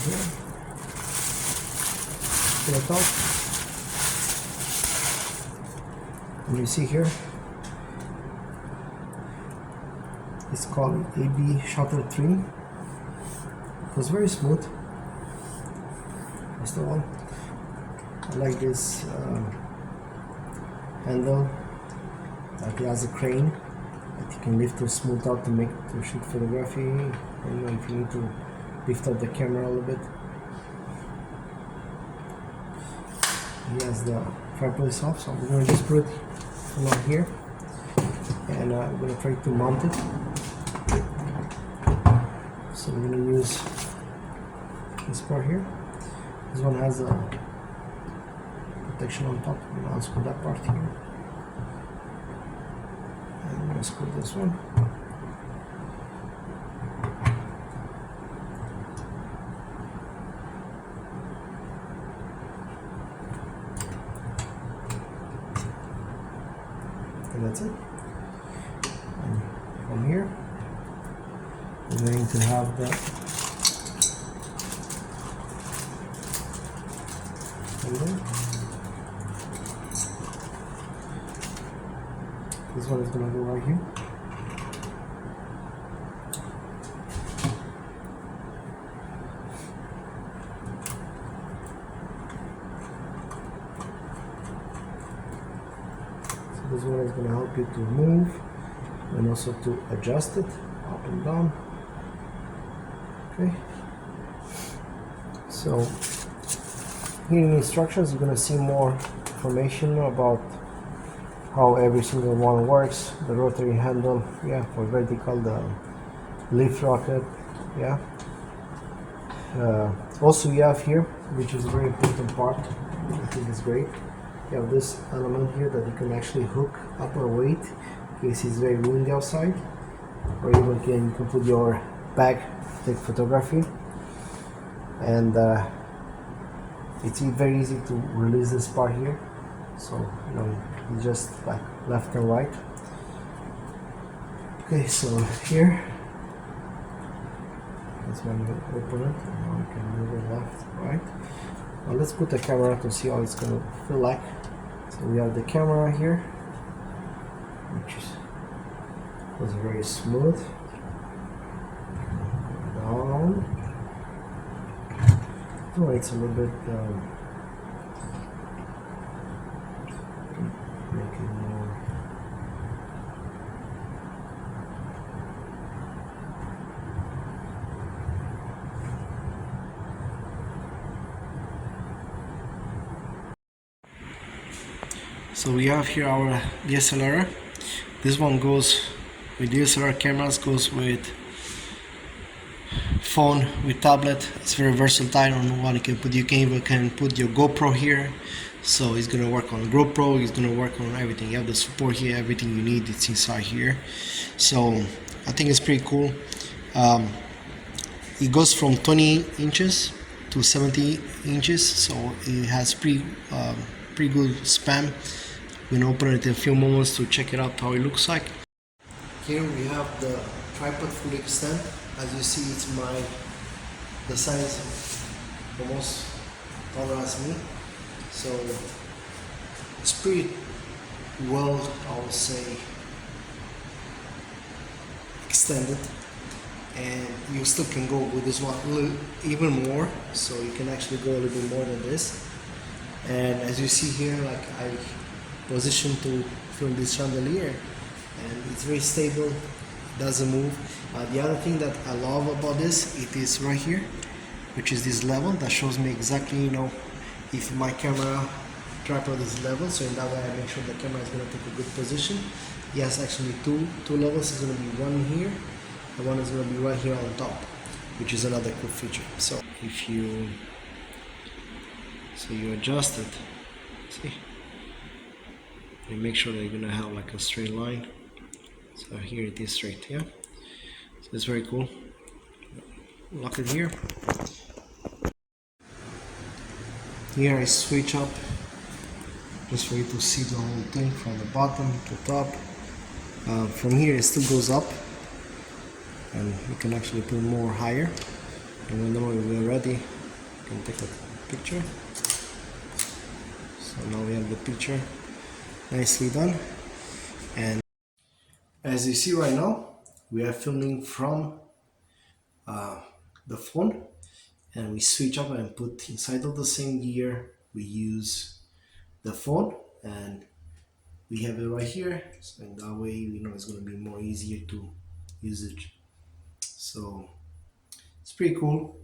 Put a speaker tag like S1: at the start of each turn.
S1: here. Pull it out. And you see here, it's called AB Shutter 3. It was very smooth. That's the one. I like this handle. Like it has a crane that you can lift or smooth out to shoot photography. And if you need to lift up the camera a little bit. He has the fireplace off, so we're gonna just put it along here, and we're gonna try to mount it. So we're gonna use this part here. This one has a protection on top. We're gonna unscrew that part here, and we're gonna screw this one. And that's it. And from here, we're going to have the handle. This one is going to go right here. This one is going to help you to move and also to adjust it up and down. Okay. So here in the instructions you're going to see more information about how every single one works. The rotary handle, yeah, for vertical, the lift rocket, yeah. Also you have here, which is a very important part, I think it's great. You have this element here that you can actually hook up or weight in case it's very windy outside, or even you can put your bag to take photography. And it's very easy to release this part here, so you just like left and right. Okay, so here, that's when you open it, and now you can move it left, right. Now let's put the camera to see how it's going to feel like. So we have the camera here, which was very smooth. Down. Oh, it's a little bit make it more. So we have here our DSLR. This one goes with DSLR cameras, goes with phone, with tablet. It's very versatile on what you can put. You can even put your GoPro here. So it's gonna work on GoPro, it's gonna work on everything. You have the support here, everything you need, it's inside here. So I think it's pretty cool. It goes from 20 inches to 70 inches, so it has pretty good span. We're gonna open it in a few moments to check it out how it looks like. Here we have the tripod full extent. As you see, it's the size almost taller as me, so it's pretty well, I would say, extended, and you still can go with this one a little even more, so you can actually go a little bit more than this. And as you see here, like I positioned to film this chandelier, and it's very stable, doesn't move. The other thing that I love about this, it is right here, which is this level that shows me exactly, if my camera tripod is level, so in that way I make sure the camera is going to take a good position. Yes, actually two levels. Is going to be one here, and one is going to be right here on top, which is another cool feature. So if you adjust it, see, you make sure that you're going to have like a straight line. So here it is straight, yeah. So it's very cool. Lock it here. Here I switch up just for you to see the whole thing from the bottom to top. From here it still goes up, and you can actually put more higher. And whenever we're ready, can take a picture. So now we have the picture nicely done. And as you see right now, we are filming from the phone, and we switch up and put inside of the same gear. We use the phone, and we have it right here. So in that way, we know it's going to be more easier to use it. So it's pretty cool.